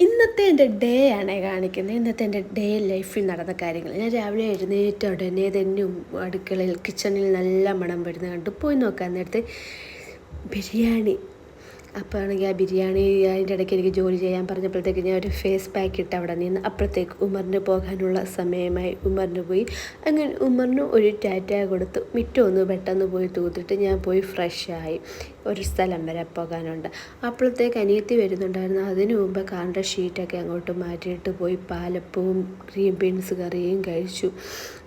ഇന്നത്തെ എൻ്റെ ഡേ ആണ് കാണിക്കുന്നത്. ഇന്നത്തെ എൻ്റെ ഡേ ലൈഫിൽ നടന്ന കാര്യങ്ങൾ. ഞാൻ രാവിലെ എഴുന്നേറ്റ ഉടനെ തന്നെ അടുക്കളയിൽ കിച്ചണിൽ നല്ല മണം വരുന്നത് കണ്ടു പോയി നോക്കാൻ നേരത്തെ ബിരിയാണി. അപ്പോൾ ആണെങ്കിൽ ആ ബിരിയാണി അതിൻ്റെ ഇടയ്ക്ക് എനിക്ക് ജോലി ചെയ്യാൻ പറഞ്ഞപ്പോഴത്തേക്ക് ഞാൻ ഒരു ഫേസ് പാക്ക് ഇട്ട് അവിടെ നിന്ന് അപ്പോഴത്തേക്ക് ഉമറിന് പോകാനുള്ള സമയമായി. ഉമറിന് പോയി. അങ്ങനെ ഉമറിന് ഒരു ടാറ്റ കൊടുത്തു. മിറ്റമൊന്ന് പെട്ടെന്ന് പോയി തൂത്തിട്ട് ഞാൻ പോയി ഫ്രഷായി. ഒരു സ്ഥലം വരെ പോകാനുണ്ട്. അപ്പോഴത്തേക്ക് അനിയത്തി വരുന്നുണ്ടായിരുന്നു. അതിന് മുമ്പ് കാറിൻ്റെ ഷീറ്റൊക്കെ അങ്ങോട്ട് മാറ്റിയിട്ട് പോയി പാലപ്പവും ഗ്രീൻ ബീൻസ് കറിയും കഴിച്ചു.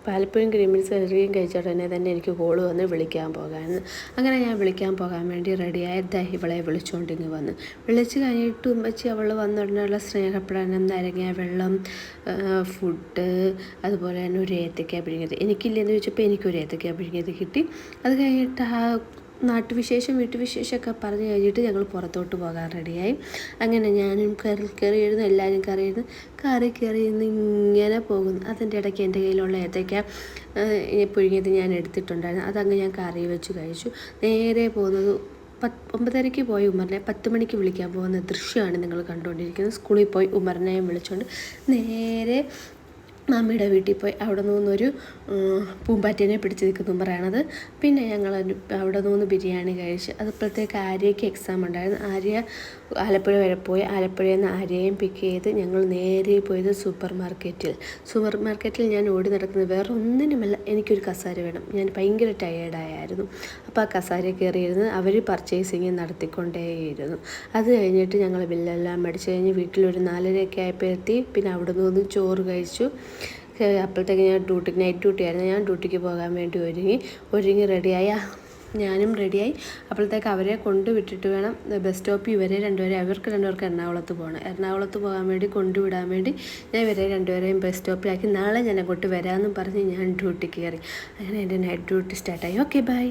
പാലപ്പവും ഗ്രീൻ ബീൻസ് കറിയും കഴിച്ച ഉടനെ തന്നെ എനിക്ക് കോള് വന്ന് വിളിക്കാൻ പോകാമെന്ന്. അങ്ങനെ ഞാൻ വിളിക്കാൻ പോകാൻ വേണ്ടി റെഡിയായ ഇവളെ വിളിച്ചുകൊണ്ടിങ്ങ് വന്നു. വിളിച്ച് കഴിഞ്ഞിട്ട് ഉമ്മച്ചി അവൾ വന്നുടനെയുള്ള സ്നേഹപ്പെടാനും നാരങ്ങ വെള്ളം, ഫുഡ്, അതുപോലെ തന്നെ ഒരു ഏത്തയ്ക്ക പിഴുങ്ങിയത്. എനിക്കില്ലെന്ന് ചോദിച്ചപ്പോൾ എനിക്കൊരു ഏത്തയ്ക്ക പിഴുങ്ങിയത് കിട്ടി. അത് കഴിഞ്ഞിട്ട് ആ വീട്ടുവിശേഷമൊക്കെ പറഞ്ഞ് കഴിഞ്ഞിട്ട് ഞങ്ങൾ പുറത്തോട്ട് പോകാൻ റെഡിയായി. അങ്ങനെ ഞാനും കയറിയിരുന്നു, എല്ലാവരും കയറിയിരുന്ന് ഇങ്ങനെ പോകുന്നു. അതിൻ്റെ ഇടയ്ക്ക് എൻ്റെ കയ്യിലുള്ള ഏത്തയ്ക്ക പുഴുങ്ങിയത് ഞാൻ എടുത്തിട്ടുണ്ടായിരുന്നു. അതങ്ങ് ഞാൻ കറി വെച്ച് കഴിച്ചു. നേരെ പോകുന്നത് 9:30 പോയി ഉമറിനെ 10 മണിക്ക് വിളിക്കാൻ പോകുന്ന ദൃശ്യമാണ് നിങ്ങൾ കണ്ടുകൊണ്ടിരിക്കുന്നത്. സ്കൂളിൽ പോയി ഉമറിനെയും വിളിച്ചുകൊണ്ട് നേരെ മമ്മിയുടെ വീട്ടിൽ പോയി. അവിടെ നിന്നൊരു പൂമ്പാറ്റേനെ പിടിച്ച് നിൽക്കുന്ന പറയണത്. പിന്നെ ഞങ്ങൾ അവിടെ നിന്ന് ബിരിയാണി കഴിച്ച്. അതിപ്പോഴത്തേക്ക് ആര്യയ്ക്ക് എക്സാം ഉണ്ടായിരുന്നു. ആര്യ ആലപ്പുഴ വരെ പോയി. ആലപ്പുഴയിൽ നിന്ന് ആര്യയും പിക്ക് ചെയ്ത് ഞങ്ങൾ നേരെ പോയത് സൂപ്പർ മാർക്കറ്റിൽ ഞാൻ ഓടി നടക്കുന്നത് വേറെ ഒന്നിനുമല്ല, എനിക്കൊരു കസേര വേണം. ഞാൻ ഭയങ്കര ടയേർഡായിരുന്നു. അപ്പോൾ ആ കസേര കയറിയിരുന്ന് അവർ പർച്ചേസിങ് നടത്തിക്കൊണ്ടേയിരുന്നു. അത് കഴിഞ്ഞിട്ട് ഞങ്ങൾ ബില്ലെല്ലാം അടിച്ച് കഴിഞ്ഞ് വീട്ടിലൊരു 4:30 ആയപ്പോൾ എത്തി. പിന്നെ അവിടെ നിന്ന് ചോറ് കഴിച്ചു. അപ്പോഴത്തേക്ക് ഞാൻ നൈറ്റ് ഡ്യൂട്ടി ആയിരുന്നു. ഞാൻ ഡ്യൂട്ടിക്ക് പോകാൻ വേണ്ടി ഒരുങ്ങി റെഡിയായി. ഞാനും റെഡിയായി. അപ്പോഴത്തേക്ക് അവരെ കൊണ്ടുവിട്ടിട്ട് വേണം ബസ് സ്റ്റോപ്പിൽ അവർക്ക് രണ്ടുപേർക്ക് എറണാകുളത്ത് പോകണം. എറണാകുളത്ത് പോകാൻ വേണ്ടി കൊണ്ടുവിടാൻ വേണ്ടി ഞാൻ രണ്ടുപേരെയും ബസ് സ്റ്റോപ്പിലാക്കി. നാളെ ഞാൻ അങ്ങോട്ട് വരാമെന്നും പറഞ്ഞ് ഞാൻ ഡ്യൂട്ടിക്ക് കയറി. അങ്ങനെ എൻ്റെ നൈറ്റ് ഡ്യൂട്ടി സ്റ്റാർട്ടായി. Okay by.